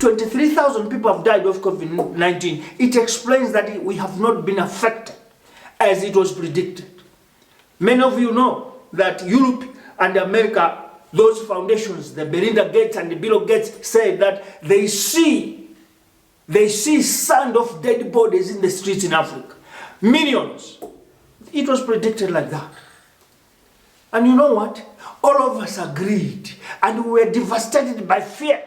23,000 people have died of COVID-19. It explains that we have not been affected as it was predicted. Many of you know that Europe and America, those foundations, the Belinda Gates and the Bill Gates, said that they see sand of dead bodies in the streets in Africa. Millions. It was predicted like that. And you know what? All of us agreed, and we were devastated by fear.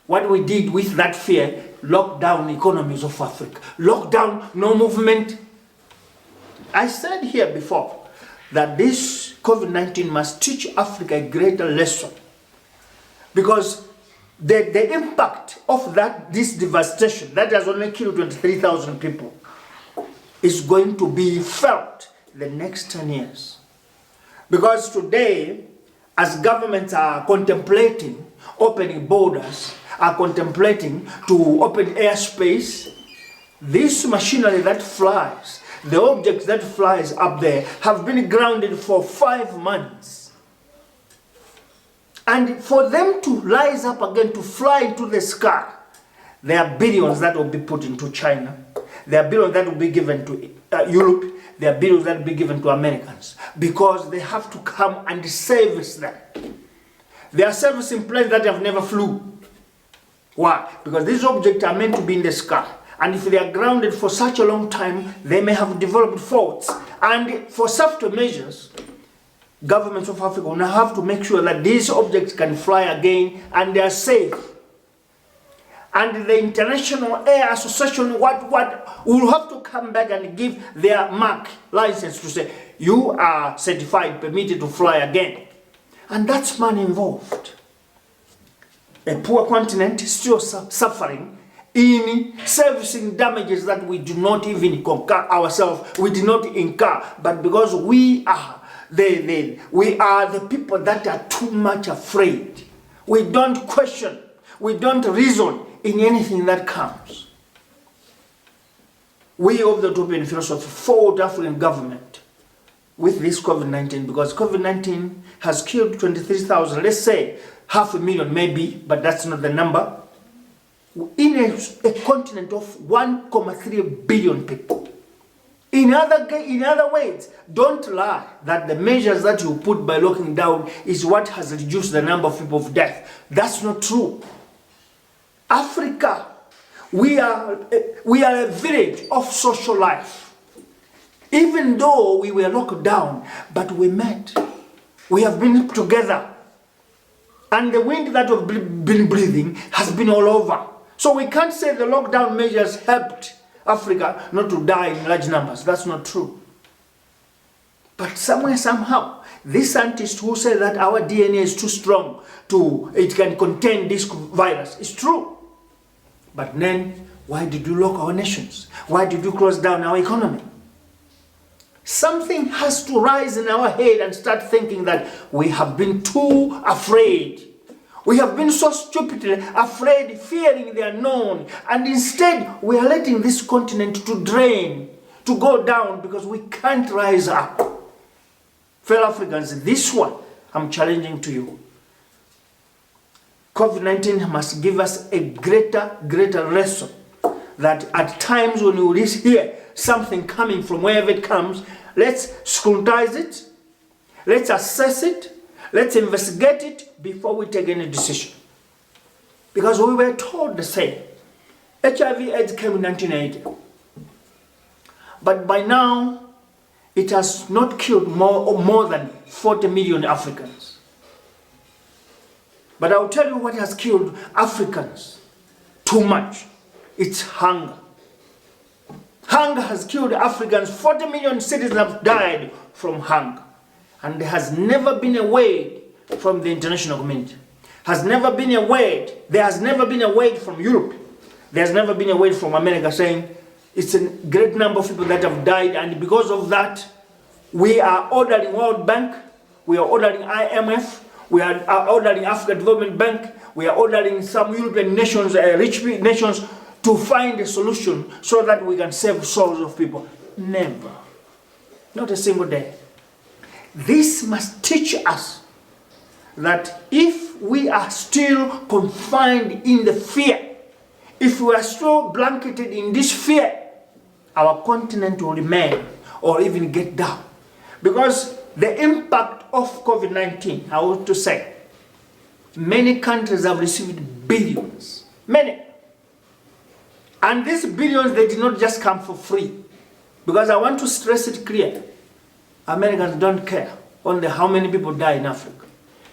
What we did with that fear, locked down economies of Africa. Locked down, no movement. I said here before that this COVID-19 must teach Africa a greater lesson. Because the impact of this devastation, that has only killed 23,000 people, is going to be felt the next 10 years. Because today, as governments are contemplating opening borders, are contemplating to open airspace, this machinery that flies, the objects that flies up there, have been grounded for 5 months. And for them to rise up again, to fly into the sky, there are billions that will be put into China. There are billions that will be given to Europe. There are billions that will be given to Americans. Because they have to come and service them. There are servicing planes that have never flew. Why? Because these objects are meant to be in the sky. And if they are grounded for such a long time, they may have developed faults. And for safety measures, governments of Africa will now have to make sure that these objects can fly again and they are safe. And the International Air Association will have to come back and give their mark license to say, you are certified, permitted to fly again. And that's money involved. A poor continent is still suffering in servicing damages that we do not even conquer ourselves, we do not incur, but because we are the people that are too much afraid. We don't question, we don't reason in anything that comes. We of the Utopian philosophy fought African government with this COVID-19 because COVID-19 has killed 23,000, let's say 500,000 maybe, but that's not the number, in a continent of 1.3 billion people. In other ways, don't lie that the measures that you put by locking down is what has reduced the number of people of death. That's not true. Africa, we are a village of social life. Even though we were locked down, but we met. We have been together. And the wind that we've been breathing has been all over. So we can't say the lockdown measures helped Africa not to die in large numbers. That's not true. But somewhere, somehow, this scientist who said that our DNA is too strong, it can contain this virus, is true. But then, why did you lock our nations? Why did you close down our economy? Something has to rise in our head and start thinking that we have been too afraid. We have been so stupidly afraid, fearing the unknown. And instead, we are letting this continent to drain, to go down because we can't rise up. Fellow Africans, this one, I'm challenging to you. COVID-19 must give us a greater lesson that at times when we hear something coming from wherever it comes, let's scrutinize it, let's assess it, let's investigate it before we take any decision. Because we were told the same. HIV/AIDS came in 1980. But by now, it has not killed more than 40 million Africans. But I'll tell you what has killed Africans too much. It's hunger. Hunger has killed Africans. 40 million citizens have died from hunger. And there has never been a word from the international community. There has never been a word from Europe. There's never been a word from America saying it's a great number of people that have died, and because of that, we are ordering World Bank, we are ordering IMF, we are ordering African Development Bank, we are ordering some European nations, rich nations, to find a solution so that we can save souls of people. Never. Not a single day. This must teach us that if we are still confined in the fear, if we are still blanketed in this fear, our continent will remain or even get down. Because the impact of COVID-19, I want to say, many countries have received billions. Many. And these billions, they did not just come for free. Because I want to stress it clear. Americans don't care only how many people die in Africa.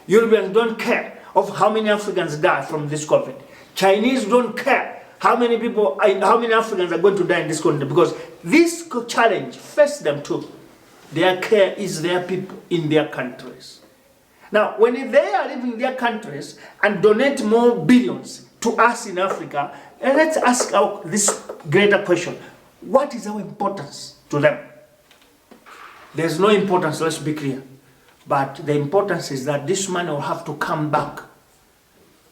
Europeans don't care of how many Africans die from this COVID. Chinese don't care how many people, how many Africans are going to die in this continent, because this challenge faced them too. Their care is their people in their countries. Now, when they are leaving their countries and donate more billions to us in Africa, and let's ask this greater question: what is our importance to them? There's no importance, let's be clear. But the importance is that this money will have to come back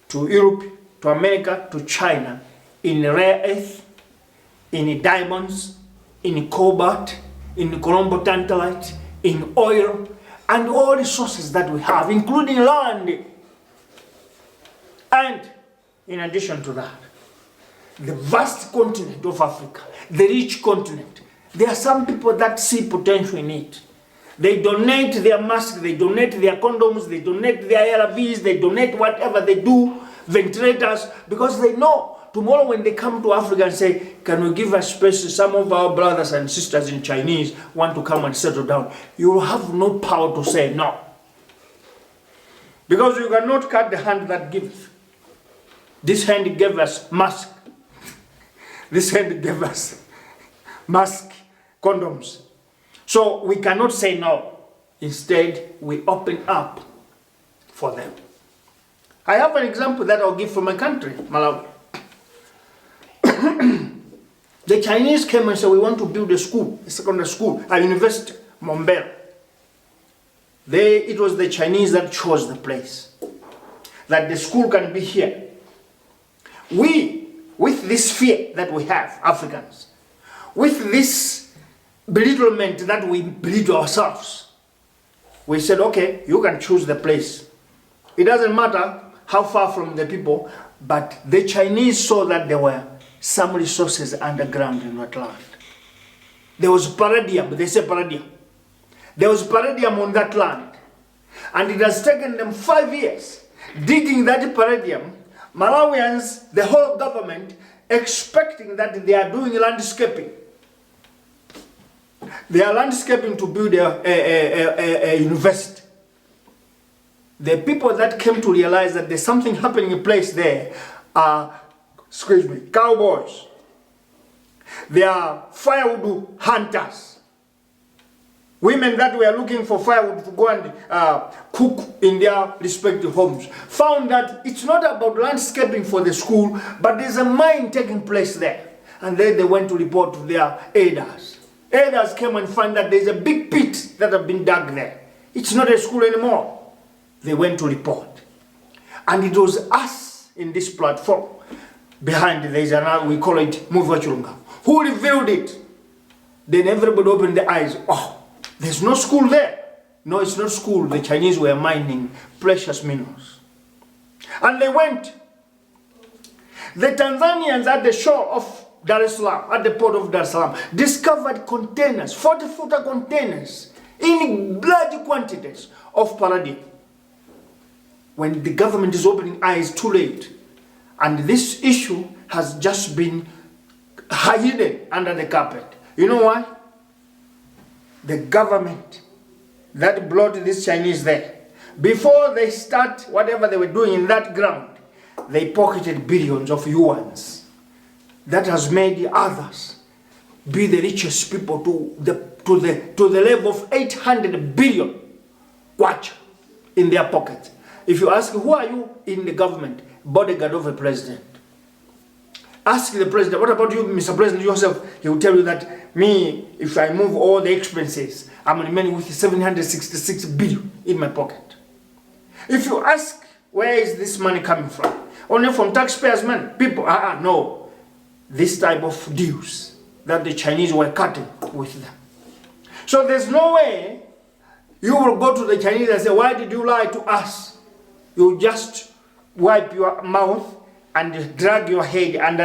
to Europe, to America, to China, in rare earth, in diamonds, in cobalt, in colombo tantalite, in oil, and all resources that we have, including land. And in addition to that, the vast continent of Africa, the rich continent, there are some people that see potential in it. They donate their masks, they donate their condoms, they donate their ARVs, they donate whatever they do, ventilators, because they know tomorrow when they come to Africa and say, can we give us space? Some of our brothers and sisters in Chinese want to come and settle down. You will have no power to say no. Because you cannot cut the hand that gives. This hand gave us mask. This hand gave us mask, condoms. So we cannot say no. Instead, we open up for them. I have an example that I'll give from my country, Malawi. The Chinese came and said, we want to build a school, a secondary school, a university, Mombela. It was the Chinese that chose the place, that the school can be here. We, with this fear that we have, Africans, with this belittlement that we belittle ourselves, we said, okay, you can choose the place. It doesn't matter how far from the people, but the Chinese saw that there were some resources underground in that land. There was palladium, they say palladium. There was palladium on that land. And it has taken them 5 years digging that palladium. Malawians, the whole government, expecting that they are doing landscaping. They are landscaping to build a university. The people that came to realize that there's something happening in place there are, cowboys. They are firewood hunters. Women that were looking for firewood to go and cook in their respective homes found that it's not about landscaping for the school, but there's a mine taking place there. And then they went to report to their elders. Elders came and found that there's a big pit that has been dug there. It's not a school anymore. They went to report. And it was us in this platform. Behind there's another, we call it Muvachurunga, who revealed it. Then everybody opened their eyes. Oh, there's no school there. No, it's not school. The Chinese were mining precious minerals. And they went. The Tanzanians at the shore of Dar es Salaam, at the port of Dar es Salaam, discovered containers, 40-footer containers, in large quantities of palladium. When the government is opening eyes too late, and this issue has just been hidden under the carpet. You know why? The government that brought these Chinese there, before they start whatever they were doing in that ground, they pocketed billions of yuans. That has made others be the richest people to the level of 800 billion kwacha in their pockets. If you ask, who are you in the government? Bodyguard of a president. Ask the president, what about you, Mr. President, yourself? He will tell you that me, if I move all the expenses, I'm remaining with 766 billion in my pocket. If you ask, where is this money coming from? Only from taxpayers' money. People, no. This type of deals that the Chinese were cutting with them. So there's no way you will go to the Chinese and say, why did you lie to us? you just wipe your mouth and drag your head under